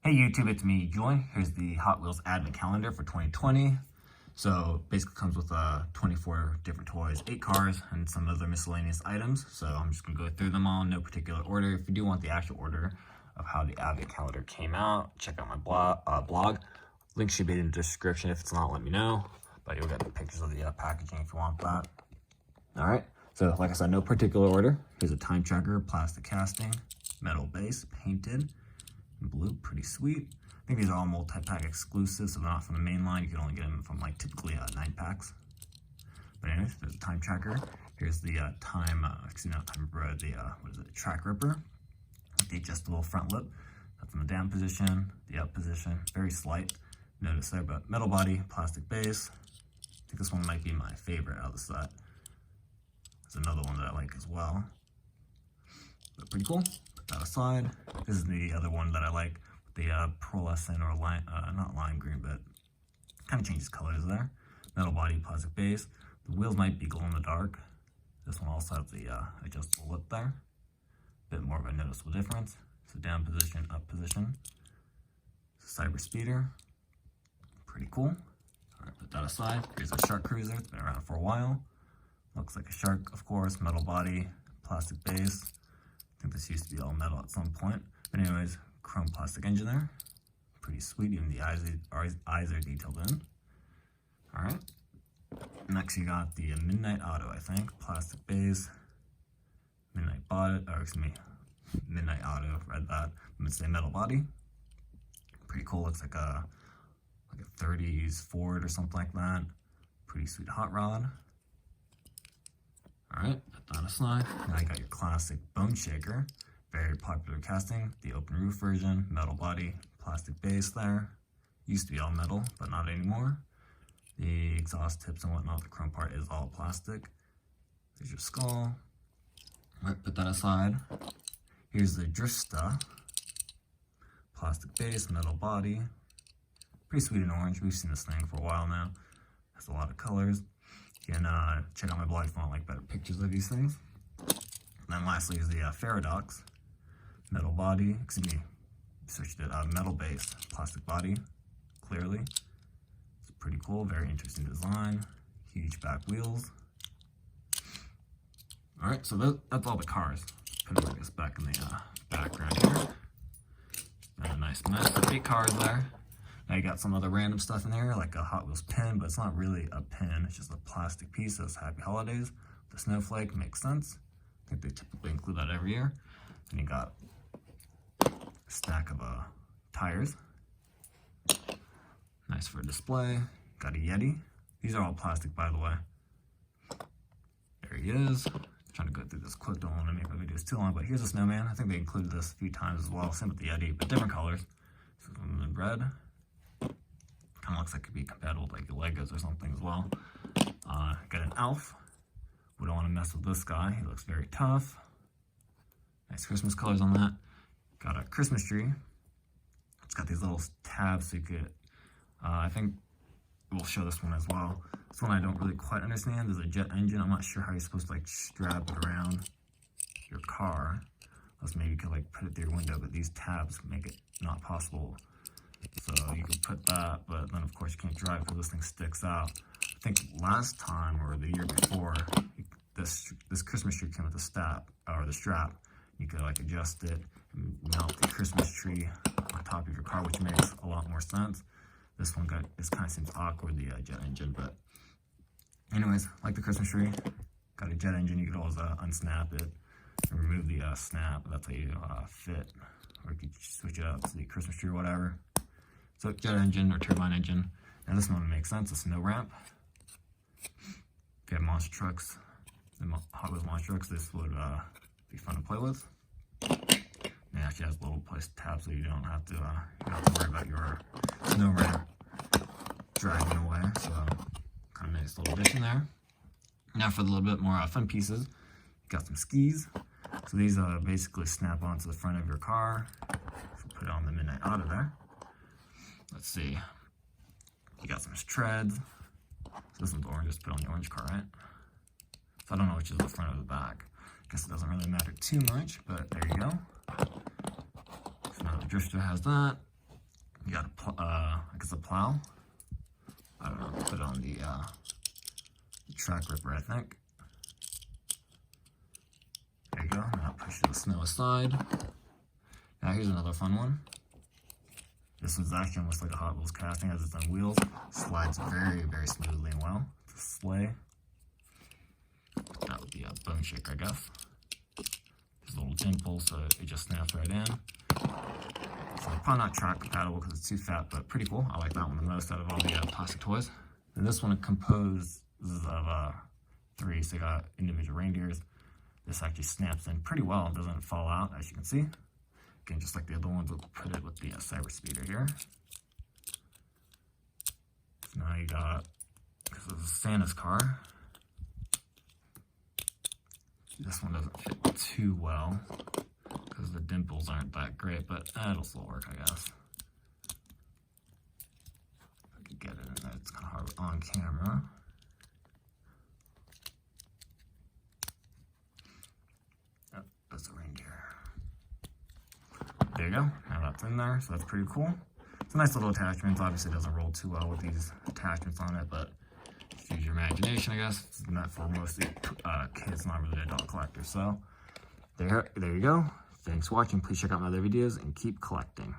Hey YouTube, it's me, Joy. Here's the Hot Wheels Advent Calendar for 2020. So basically comes with 24 different toys, 8 cars, and some other miscellaneous items. So I'm just gonna go through them all in no particular order. If you do want the actual order of how the Advent Calendar came out, check out my blog. Link should be in the description. If it's not, let me know. But you'll get the pictures of the packaging if you want that. All right, so like I said, no particular order. Here's a time tracker, plastic casting, metal base, painted, blue, pretty sweet. I think these are all multi-pack exclusives, so they're not from the main line. You can only get them from like typically 9 packs. But anyways, there's a time tracker. Here's the track ripper with the adjustable front lip. That's in the down position, the up position, very slight. Notice there, but metal body, plastic base. I think this one might be my favorite out of the set. There's another one that I like as well. But pretty cool. Put that aside. This is the other one that I like, the pearlescent or not lime green, but kind of changes colors there. Metal body, plastic base. The wheels might be glow in the dark. This one also has the adjustable lip there. Bit more of a noticeable difference. So down position, up position. It's a cyber speeder. Pretty cool. All right, put that aside. Here's a Sharkruiser. It's been around for a while. Looks like a shark, of course. Metal body, plastic base. I think this used to be all metal at some point. But anyways, chrome plastic engine there. Pretty sweet. Even the eyes are detailed in. All right. Next, you got the Midnight Otto, I think. Plastic base. Midnight Otto. Read that. I'm gonna say metal body. Pretty cool. Looks like a 30s Ford or something like that. Pretty sweet hot rod. All right, put that aside. Now you got your classic bone shaker. Very popular casting. The open roof version, metal body, plastic base there. Used to be all metal, but not anymore. The exhaust tips and whatnot, the chrome part is all plastic. There's your skull. All right, put that aside. Here's the Driftsta. Plastic base, metal body. Pretty sweet in orange. We've seen this thing for a while now. Has a lot of colors. You can check out my blog if you want like better pictures of these things. And then lastly is the Pharodox. Metal body, switched it, metal base, plastic body, clearly. It's pretty cool, very interesting design. Huge back wheels. All right, so that's all the cars. Put this back in the background here. And a nice mess of 8 cars there. Now you got some other random stuff in there, like a Hot Wheels pin, but it's not really a pin, it's just a plastic piece that says Happy Holidays. The snowflake makes sense. I think they typically include that every year. Then you got a stack of tires. Nice for a display. Got a Yeti. These are all plastic, by the way. There he is. Trying to go through this quick, don't want to make my videos too long, but here's a Snowman. I think they included this a few times as well. Same with the Yeti, but different colors. This is in red. Kind of looks like it could be compatible with like the Legos or something as well. Got an elf. We don't want to mess with this guy. He looks very tough. Nice Christmas colors on that. Got a Christmas tree. It's got these little tabs so you could, I think we'll show this one as well. This one I don't really quite understand. There's a jet engine. I'm not sure how you're supposed to like strap it around your car. Unless maybe you could like put it through your window, but these tabs make it not possible. So you can put that, but then of course you can't drive because this thing sticks out. I think last time or the year before, this Christmas tree came with the strap. You could like adjust it and mount the Christmas tree on top of your car, which makes a lot more sense. This one kind of seems awkward, the jet engine, but anyways, like the Christmas tree, got a jet engine. You could always unsnap it and remove the snap. That's how you fit, or you could switch it out to the Christmas tree or whatever. So jet engine or turbine engine. And this one makes sense, a snow ramp. If you have monster trucks, the Hot Wheels monster trucks, this would be fun to play with. And it actually has little place tabs so you don't have to worry about your snow ramp dragging away. So kind of nice little addition there. Now for the little bit more fun pieces, you got some skis. So these basically snap onto the front of your car. So put it on the Midnight Otto there. Let's see. You got some treads. So this one's orange, just put on the orange car, right? So I don't know which is the front or the back. Guess it doesn't really matter too much, but there you go. So now the Driftsta has that. You got I guess a plow. I don't know, put it on the track ripper, I think. There you go. Now push the snow aside. Now here's another fun one. This one's actually almost like a Hot Wheels casting, has its own wheels. Slides very, very smoothly and well. It's a sleigh. That would be a bone shaker, I guess. There's a little dimple, so it just snaps right in. So probably not track compatible because it's too fat, but pretty cool. I like that one the most out of all the plastic toys. And this one composes of 3, so you got individual reindeers. This actually snaps in pretty well and doesn't fall out, as you can see. Again, just like the other ones, we'll put it with the Cyber Speeder here. So now you got, this is Santa's car. This one doesn't fit too well because the dimples aren't that great, but it'll still work, I guess. I can get it in there. It's kind of hard on camera. Oh, that's a reindeer. There you go. Now that's in there, so that's pretty cool. It's a nice little attachment. Obviously, it doesn't roll too well with these attachments on it, but use your imagination, I guess. It's meant for mostly kids, not really adult collectors. So there you go. Thanks for watching. Please check out my other videos and keep collecting.